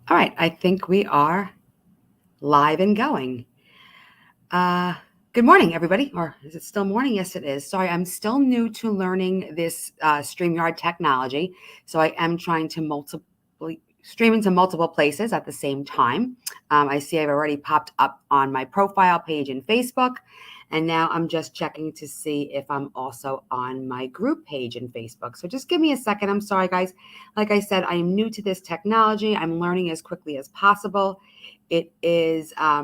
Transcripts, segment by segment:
All right, I think we are live and going. Good morning, everybody. Or is it still morning? Yes, it is. Sorry, I'm still new to learning this StreamYard technology. So I am trying to stream into multiple places at the same time. I see I've already popped up on my profile page in Facebook. And now I'm just checking to see if I'm also on my group page in Facebook. So just give me a second. I'm sorry, guys. Like I said, I am new to this technology. I'm learning as quickly as possible. It is, all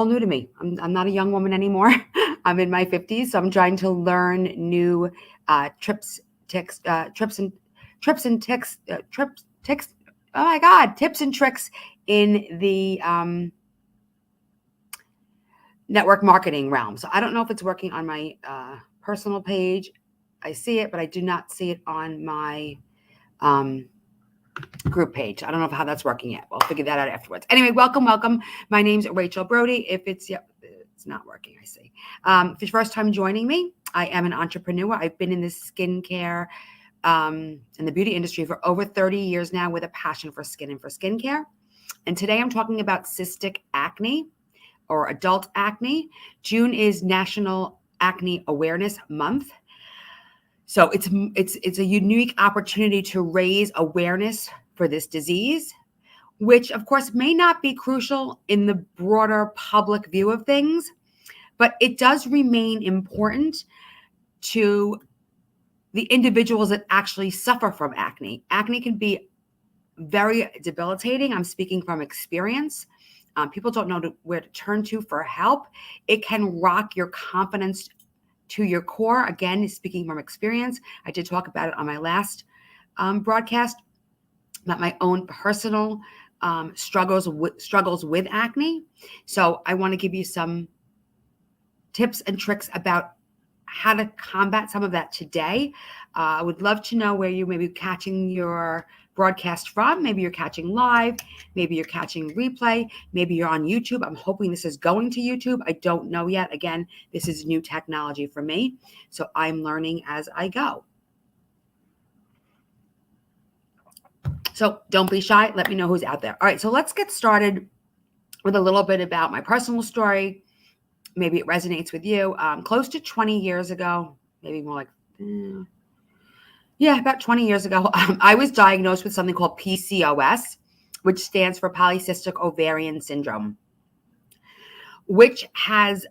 new to me. I'm not a young woman anymore. I'm in my 50s, so I'm trying to learn new trips and ticks. Oh my God, tips and tricks in the network marketing realm. So I don't know if it's working on my personal page. I see it, but I do not see it on my group page. I don't know how that's working yet. We'll figure that out afterwards. Anyway, welcome. My name's Rachel Brody. If it's not working, I see. If it's your first time joining me, I am an entrepreneur. I've been in the skincare and the beauty industry for over 30 years now with a passion for skin and for skincare. And today I'm talking about cystic acne or adult acne. June is National Acne Awareness Month. So it's a unique opportunity to raise awareness for this disease, which of course may not be crucial in the broader public view of things, but it does remain important to the individuals that actually suffer from acne. Acne can be very debilitating. I'm speaking from experience. People don't know where to turn to for help. It can rock your confidence to your core. Again, speaking from experience, I did talk about it on my last broadcast about my own personal struggles with acne. So I want to give you some tips and tricks about how to combat some of that today. I would love to know where you may be catching your broadcast from. Maybe you're catching live, maybe you're catching replay, maybe you're on YouTube. I'm hoping this is going to YouTube. I don't know yet. Again, this is new technology for me, so I'm learning as I go. So don't be shy. Let me know who's out there. All right, so let's get started with a little bit about my personal story. Maybe it resonates with you. Close to 20 years ago, maybe more like, about 20 years ago, I was diagnosed with something called PCOS, which stands for polycystic ovarian syndrome, which has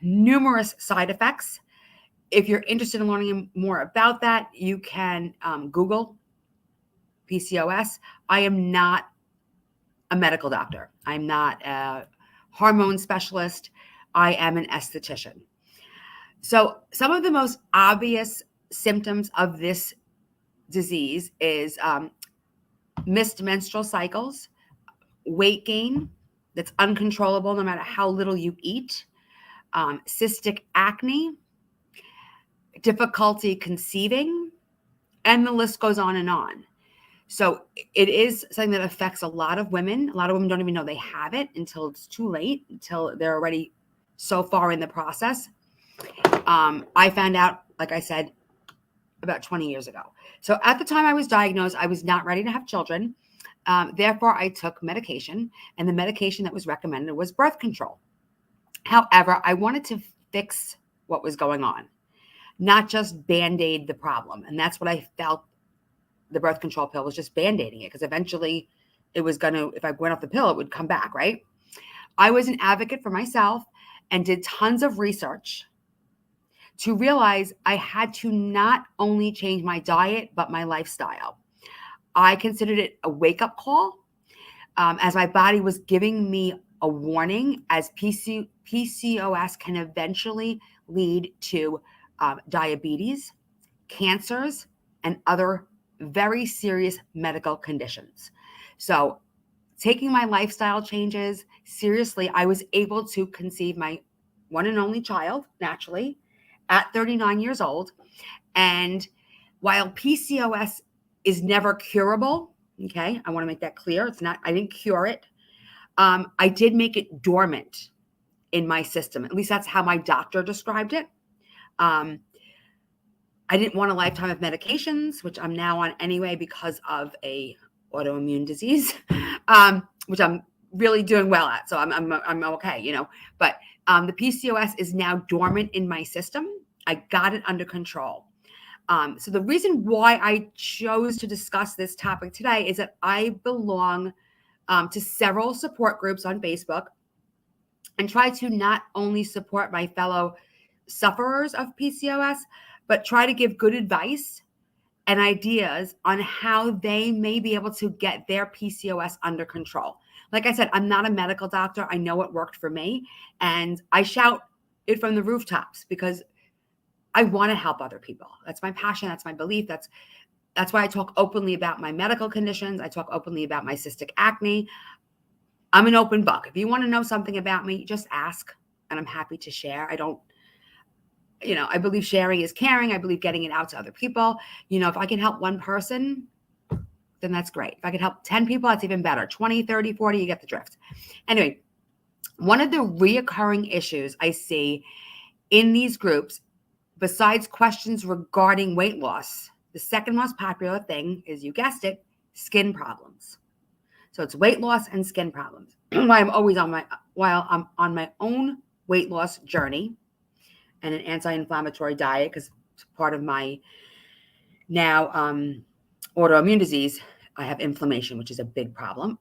numerous side effects. If you're interested in learning more about that, you can Google PCOS. I am not a medical doctor. I'm not a hormone specialist. I am an esthetician. So some of the most obvious symptoms of this disease is missed menstrual cycles, weight gain that's uncontrollable no matter how little you eat, cystic acne, difficulty conceiving, and the list goes on and on. So it is something that affects a lot of women. A lot of women don't even know they have it until it's too late, until they're already so far in the process. I found out, like I said, about 20 years ago. So at the time I was diagnosed, I was not ready to have children. Therefore, I took medication, and the medication that was recommended was birth control. However, I wanted to fix what was going on, not just Band-Aid the problem. And that's what I felt the birth control pill was, just Band-Aiding it, because eventually it was going to, if I went off the pill, it would come back, right? I was an advocate for myself and did tons of research to realize I had to not only change my diet, but my lifestyle. I considered it a wake-up call as my body was giving me a warning, as PCOS can eventually lead to diabetes, cancers, and other very serious medical conditions. So taking my lifestyle changes seriously, I was able to conceive my one and only child naturally at 39 years old. And while PCOS is never curable, okay, I want to make that clear. It's not, I didn't cure it. I did make it dormant in my system. At least that's how my doctor described it. I didn't want a lifetime of medications, which I'm now on anyway because of a autoimmune disease, which I'm really doing well at. So I'm okay, you know. But the PCOS is now dormant in my system. I got it under control. So the reason why I chose to discuss this topic today is that I belong to several support groups on Facebook and try to not only support my fellow sufferers of PCOS, but try to give good advice and ideas on how they may be able to get their PCOS under control. Like I said, I'm not a medical doctor. I know it worked for me, and I shout it from the rooftops because I want to help other people. That's my passion. That's my belief. That's why I talk openly about my medical conditions. I talk openly about my cystic acne. I'm an open book. If you want to know something about me, just ask, and I'm happy to share. I don't, I believe sharing is caring. I believe getting it out to other people. If I can help one person, then that's great. If I could help 10 people, that's even better. 20, 30, 40, you get the drift. Anyway, one of the reoccurring issues I see in these groups, besides questions regarding weight loss, the second most popular thing is, you guessed it, skin problems. So it's weight loss and skin problems. While I'm on my own weight loss journey and an anti-inflammatory diet, because it's part of my now autoimmune disease, I have inflammation, which is a big problem.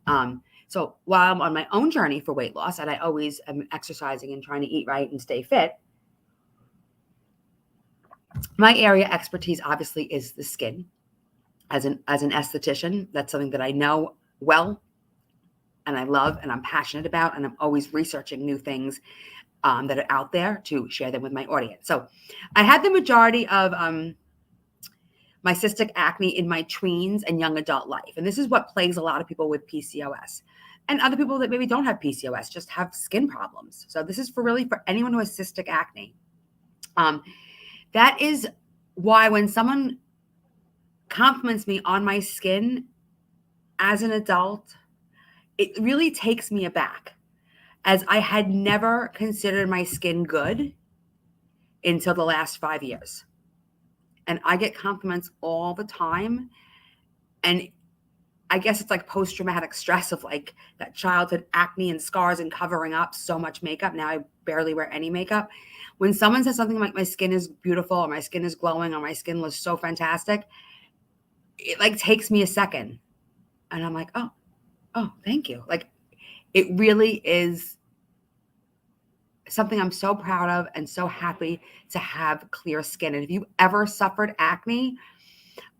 So while I'm on my own journey for weight loss, and I always am exercising and trying to eat right and stay fit, my area of expertise obviously is the skin. As an esthetician, that's something that I know well, and I love, and I'm passionate about, and I'm always researching new things that are out there to share them with my audience. So I had the majority of my cystic acne in my tweens and young adult life. And this is what plagues a lot of people with PCOS. And other people that maybe don't have PCOS just have skin problems. So this is for anyone who has cystic acne. That is why when someone compliments me on my skin as an adult, it really takes me aback, as I had never considered my skin good until the last 5 years. And I get compliments all the time. And I guess it's like post-traumatic stress of like that childhood acne and scars and covering up so much makeup. Now I barely wear any makeup. When someone says something like my skin is beautiful, or my skin is glowing, or my skin looks so fantastic, it like takes me a second. And I'm like, oh, thank you. Like, it really is something I'm so proud of and so happy to have clear skin. And if you ever suffered acne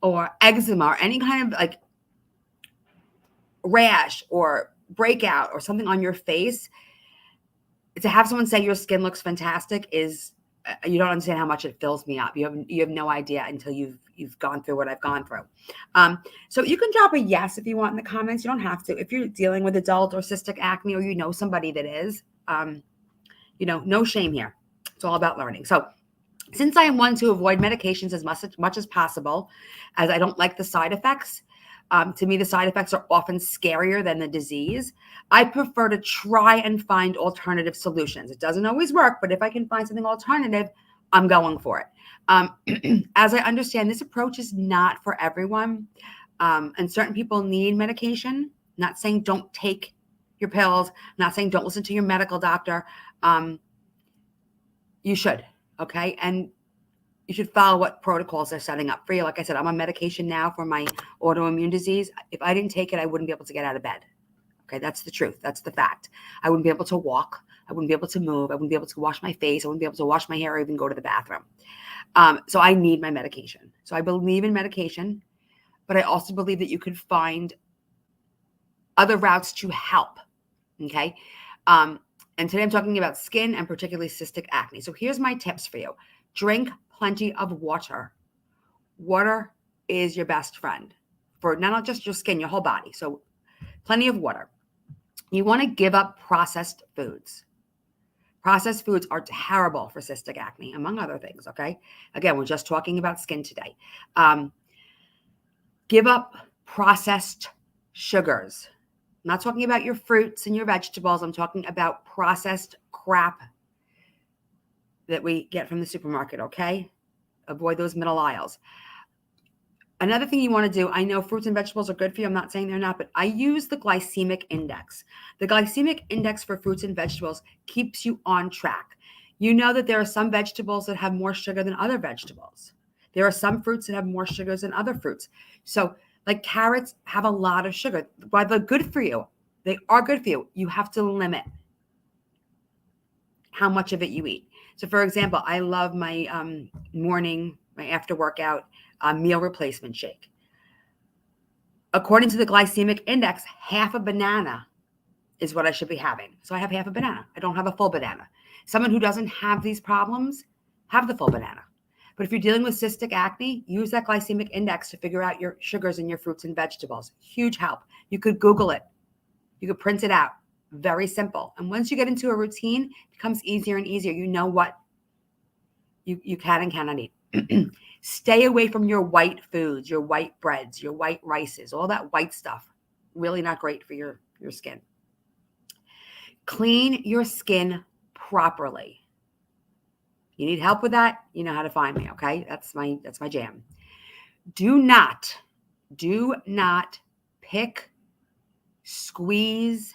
or eczema or any kind of like rash or breakout or something on your face, to have someone say your skin looks fantastic is, you don't understand how much it fills me up. You have no idea until you've gone through what I've gone through. So you can drop a yes if you want in the comments. You don't have to. If you're dealing with adult or cystic acne, or you know somebody that is, no shame here. It's all about learning. So since I am one to avoid medications as much as possible, as I don't like the side effects, to me, the side effects are often scarier than the disease. I prefer to try and find alternative solutions. It doesn't always work, but if I can find something alternative, I'm going for it. As I understand, this approach is not for everyone, and certain people need medication. Not saying don't take your pills, not saying don't listen to your medical doctor. You should, okay? And you should follow what protocols they're setting up for you. Like I said, I'm on medication now for my autoimmune disease. If I didn't take it, I wouldn't be able to get out of bed. Okay, that's the truth. That's the fact. I wouldn't be able to walk. I wouldn't be able to move. I wouldn't be able to wash my face. I wouldn't be able to wash my hair or even go to the bathroom. So I need my medication. So I believe in medication, but I also believe that you could find other routes to help. Okay. And today I'm talking about skin and particularly cystic acne. So here's my tips for you. Drink plenty of water. Water is your best friend for not just your skin, your whole body. So plenty of water. You want to give up processed foods. Processed foods are terrible for cystic acne, among other things, okay? Again, we're just talking about skin today. Give up processed sugars. I'm not talking about your fruits and your vegetables. I'm talking about processed crap that we get from the supermarket, okay? Avoid those middle aisles. Another thing you want to do, I know fruits and vegetables are good for you. I'm not saying they're not, but I use the glycemic index. The glycemic index for fruits and vegetables keeps you on track. You know that there are some vegetables that have more sugar than other vegetables. There are some fruits that have more sugars than other fruits. So, like carrots have a lot of sugar. While they're good for you, they are good for you. You have to limit how much of it you eat. So, for example, I love my my after workout meal replacement shake. According to the glycemic index, half a banana is what I should be having. So I have half a banana. I don't have a full banana. Someone who doesn't have these problems, have the full banana. But if you're dealing with cystic acne, use that glycemic index to figure out your sugars in your fruits and vegetables. Huge help. You could Google it. You could print it out. Very simple. And once you get into a routine, it becomes easier and easier. You know what you can and cannot eat. Stay away from your white foods, your white breads, your white rices, all that white stuff. Really not great for your skin. Clean your skin properly. You need help with that? You know how to find me, okay? That's my jam. Do not pick, squeeze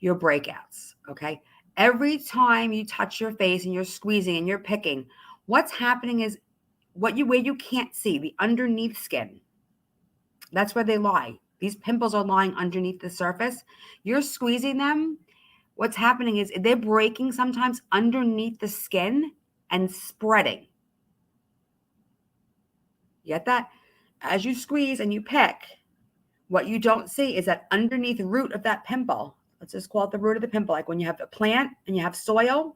your breakouts, okay? Every time you touch your face and you're squeezing and you're picking, what's happening is where you can't see, the underneath skin. That's where they lie. These pimples are lying underneath the surface. You're squeezing them. What's happening is they're breaking sometimes underneath the skin and spreading. You get that? As you squeeze and you pick, what you don't see is that underneath the root of that pimple, let's just call it the root of the pimple, like when you have a plant and you have soil,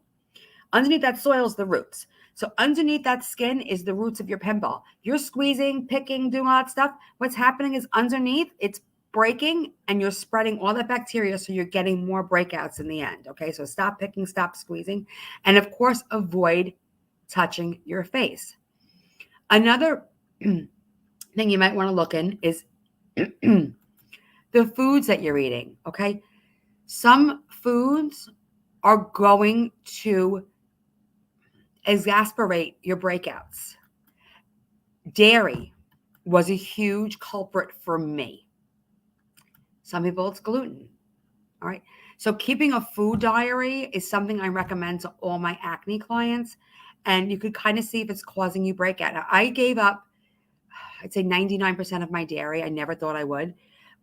underneath that soil is the roots. So underneath that skin is the roots of your pimple. You're squeezing, picking, doing all that stuff. What's happening is underneath, it's breaking and you're spreading all that bacteria, so you're getting more breakouts in the end. Okay, so stop picking, stop squeezing. And of course, avoid touching your face. Another thing you might want to look in is the foods that you're eating. Okay, some foods are going to exacerbate your breakouts. Dairy was a huge culprit for me. Some people, it's gluten. All right. So keeping a food diary is something I recommend to all my acne clients. And you could kind of see if it's causing you breakout. Now, I gave up, I'd say 99% of my dairy. I never thought I would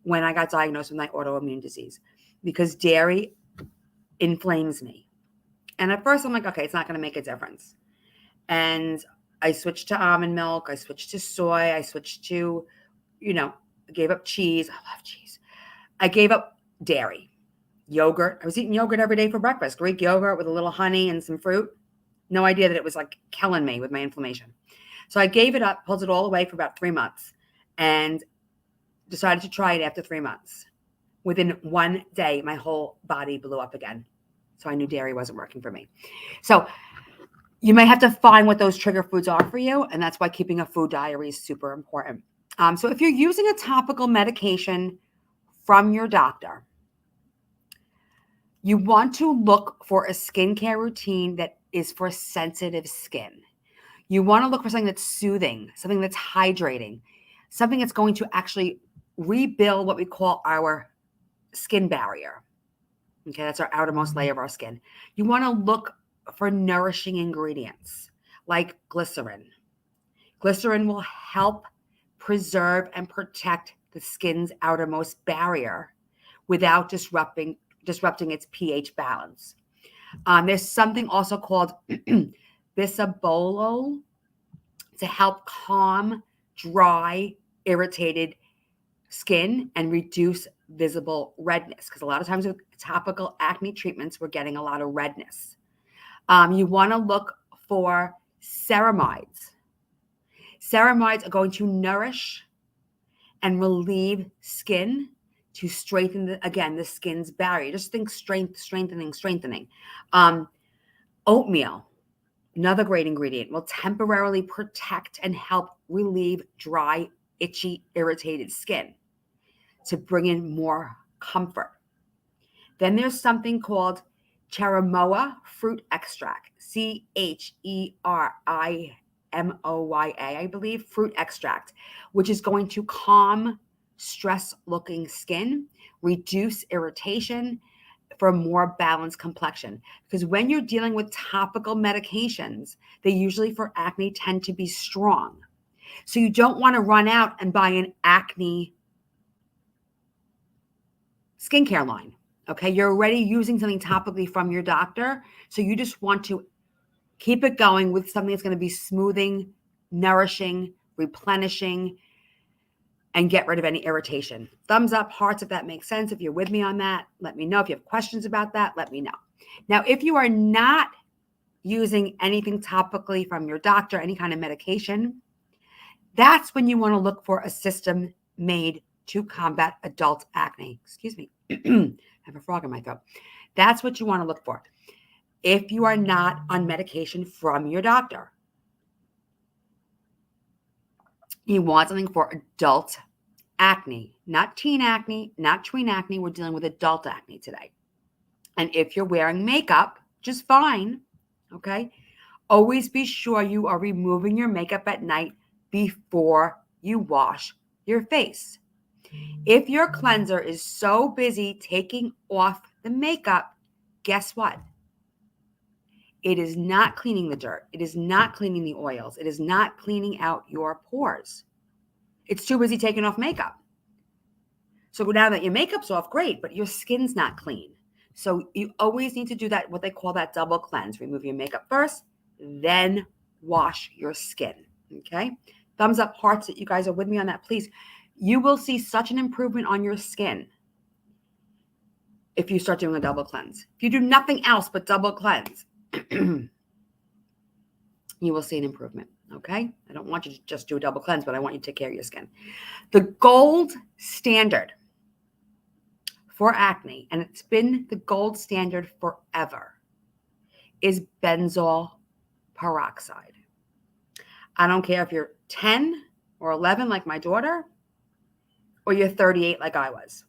when I got diagnosed with my autoimmune disease, because dairy inflames me. And at first I'm like, okay, it's not going to make a difference. And I switched to almond milk. I switched to soy. I switched to, gave up cheese. I love cheese. I gave up dairy, yogurt. I was eating yogurt every day for breakfast, Greek yogurt with a little honey and some fruit. No idea that it was like killing me with my inflammation. So I gave it up, pulled it all away for about 3 months, and decided to try it after 3 months. Within 1 day, my whole body blew up again. So I knew dairy wasn't working for me. So you may have to find what those trigger foods are for you, and that's why keeping a food diary is super important. So if you're using a topical medication from your doctor, you want to look for a skincare routine that is for sensitive skin. You want to look for something that's soothing, something that's hydrating, something that's going to actually rebuild what we call our skin barrier. Okay, that's our outermost layer of our skin. You want to look for nourishing ingredients like glycerin. Glycerin will help preserve and protect the skin's outermost barrier without disrupting its pH balance. There's something also called bisabolol to help calm dry, irritated skin and reduce visible redness, because a lot of times with topical acne treatments, we're getting a lot of redness. You want to look for ceramides. Ceramides are going to nourish and relieve skin to strengthen, the skin's barrier. Just think strengthening. Oatmeal, another great ingredient, will temporarily protect and help relieve dry, itchy, irritated skin to bring in more comfort. Then there's something called cherimoya fruit extract, CHERIMOA. MOYA, I believe, fruit extract, which is going to calm stress-looking skin, reduce irritation for a more balanced complexion. Because when you're dealing with topical medications, they usually for acne tend to be strong. So you don't want to run out and buy an acne skincare line. Okay, you're already using something topically from your doctor. So you just want to keep it going with something that's going to be smoothing, nourishing, replenishing, and get rid of any irritation. Thumbs up, hearts, if that makes sense. If you're with me on that, let me know. If you have questions about that, let me know. Now, if you are not using anything topically from your doctor, any kind of medication, that's when you want to look for a system made to combat adult acne. Excuse me. I have a frog in my throat. That's what you want to look for if you are not on medication from your doctor. You want something for adult acne, not teen acne, not tween acne. We're dealing with adult acne today. And if you're wearing makeup, just fine, okay? Always be sure you are removing your makeup at night before you wash your face. If your cleanser is so busy taking off the makeup, guess what? It is not cleaning the dirt. It is not cleaning the oils. It is not cleaning out your pores. It's too busy taking off makeup. So now that your makeup's off, great, but your skin's not clean. So you always need to do that, what they call that double cleanse. Remove your makeup first, then wash your skin, okay? Thumbs up, hearts that you guys are with me on that, please. You will see such an improvement on your skin if you start doing a double cleanse. If you do nothing else but double cleanse, you will see an improvement, okay? I don't want you to just do a double cleanse, but I want you to take care of your skin. The gold standard for acne, and it's been the gold standard forever, is benzoyl peroxide. I don't care if you're 10 or 11 like my daughter, or you're 38 like I was.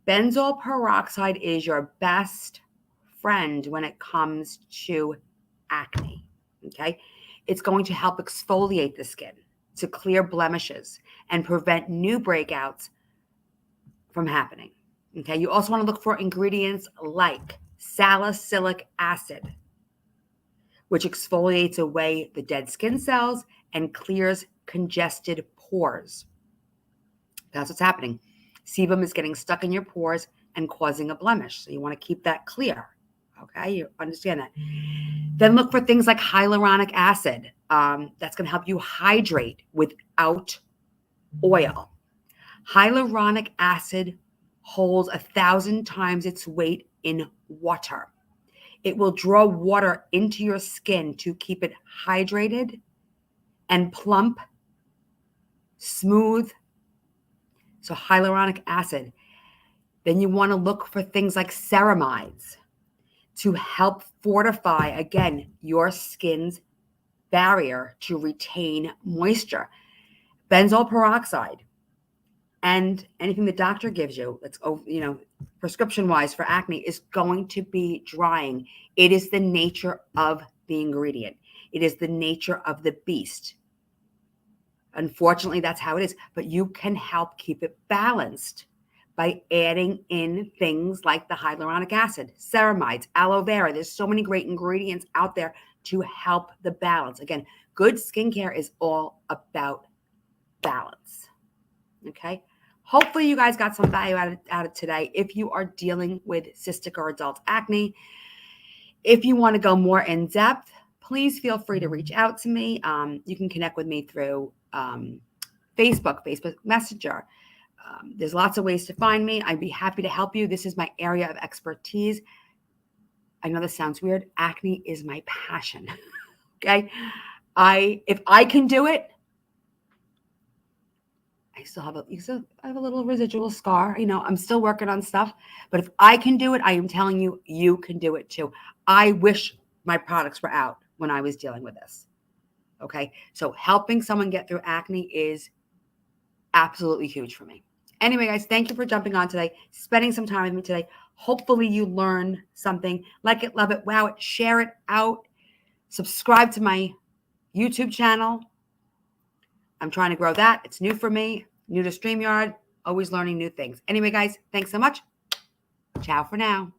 Benzoyl peroxide is your best friend when it comes to acne, okay? It's going to help exfoliate the skin to clear blemishes and prevent new breakouts from happening, okay? You also want to look for ingredients like salicylic acid, which exfoliates away the dead skin cells and clears congested pores. That's what's happening. Sebum is getting stuck in your pores and causing a blemish. So you want to keep that clear. Okay, you understand that. Then look for things like hyaluronic acid. That's going to help you hydrate without oil. Hyaluronic acid holds 1,000 times its weight in water. It will draw water into your skin to keep it hydrated and plump, smooth. So hyaluronic acid. Then you want to look for things like ceramides to help fortify, again, your skin's barrier to retain moisture. Benzoyl peroxide and anything the doctor gives you that's, prescription-wise for acne is going to be drying. It is the nature of the ingredient. It is the nature of the beast. Unfortunately, that's how it is. But you can help keep it balanced by adding in things like the hyaluronic acid, ceramides, aloe vera. There's so many great ingredients out there to help the balance. Again, good skincare is all about balance. Okay? Hopefully you guys got some value out of today. If you are dealing with cystic or adult acne, if you want to go more in depth, please feel free to reach out to me. You can connect with me through Facebook Messenger. There's lots of ways to find me. I'd be happy to help you. This is my area of expertise. I know this sounds weird. Acne is my passion. Okay. If I can do it, I still have a little residual scar. I'm still working on stuff, but if I can do it, I am telling you, you can do it too. I wish my products were out when I was dealing with this. Okay. So helping someone get through acne is absolutely huge for me. Anyway, guys, thank you for jumping on today, spending some time with me today. Hopefully you learn something. Like it, love it, wow it, share it out. Subscribe to my YouTube channel. I'm trying to grow that. It's new for me, new to StreamYard, always learning new things. Anyway, guys, thanks so much. Ciao for now.